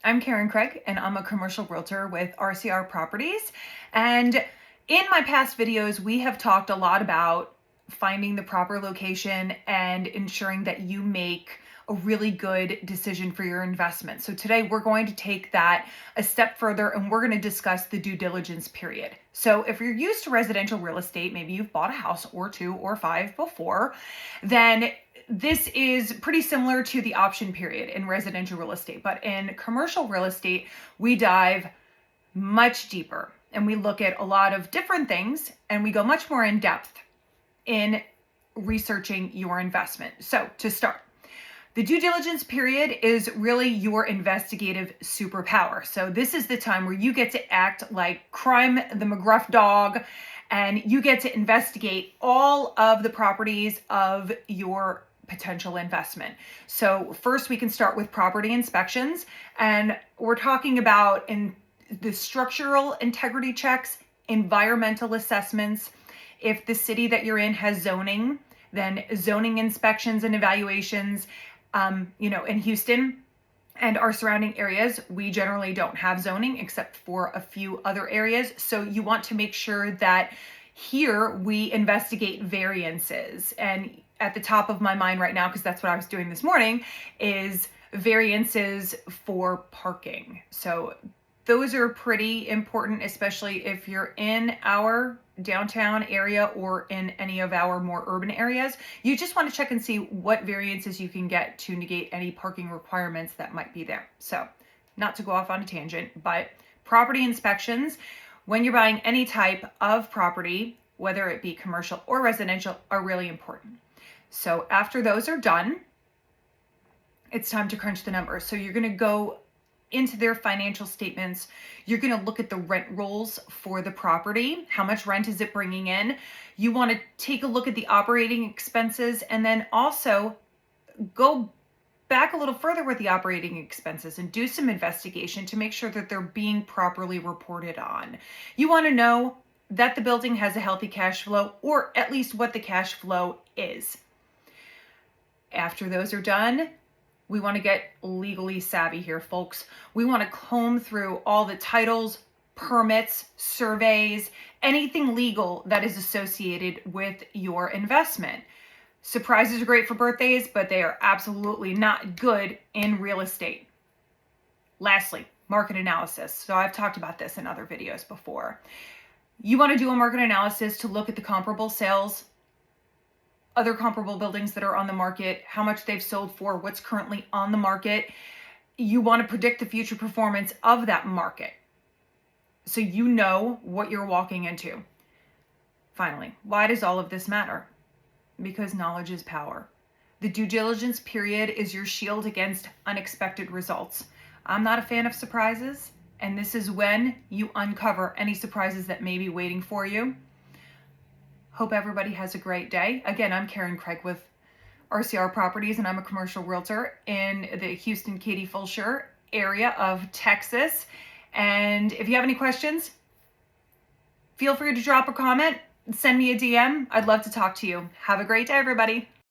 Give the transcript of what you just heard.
I'm Karen Craig, and I'm a commercial realtor with RCR Properties. And in my past videos, we have talked a lot about finding the proper location and ensuring that you make a really good decision for your investment. So today we're going to take that a step further and we're going to discuss the due diligence period. So if you're used to residential real estate, maybe you've bought a house or two or five before, then this is pretty similar to the option period in residential real estate. But in commercial real estate, we dive much deeper and we look at a lot of different things and we go much more in depth in researching your investment. So to start, the due diligence period is really your investigative superpower. So this is the time where you get to act like Crime the McGruff dog and you get to investigate all of the properties of your potential investment. So first we can start with property inspections, and we're talking about in the structural integrity checks, environmental assessments. If the city that you're in has zoning, then zoning inspections and evaluations. In Houston and our surrounding areas, we generally don't have zoning except for a few other areas. So you want to make sure that here we investigate variances. And at the top of my mind right now, because that's what I was doing this morning, is variances for parking. So those are pretty important, especially if you're in our downtown area or in any of our more urban areas. You just want to check and see what variances you can get to negate any parking requirements that might be there. So not to go off on a tangent, but property inspections, when you're buying any type of property, whether it be commercial or residential, are really important. So after those are done, it's time to crunch the numbers. So you're going to go into their financial statements. You're going to look at the rent rolls for the property. How much rent is it bringing in? You want to take a look at the operating expenses and then also go back a little further with the operating expenses and do some investigation to make sure that they're being properly reported on. You want to know that the building has a healthy cash flow, or at least what the cash flow is. After those are done, we want to get legally savvy here, folks. We want to comb through all the titles, permits, surveys, anything legal that is associated with your investment. Surprises are great for birthdays, but they are absolutely not good in real estate. Lastly, market analysis. So I've talked about this in other videos before. You want to do a market analysis to look at the comparable sales, other comparable buildings that are on the market, how much they've sold for, what's currently on the market. You want to predict the future performance of that market so you know what you're walking into. Finally, why does all of this matter? Because knowledge is power. The due diligence period is your shield against unexpected results. I'm not a fan of surprises, and this is when you uncover any surprises that may be waiting for you. Hope everybody has a great day. Again, I'm Karen Craig with RCR Properties, and I'm a commercial realtor in the Houston, Katy, Fulshear area of Texas. And if you have any questions, feel free to drop a comment, send me a DM. I'd love to talk to you. Have a great day, everybody.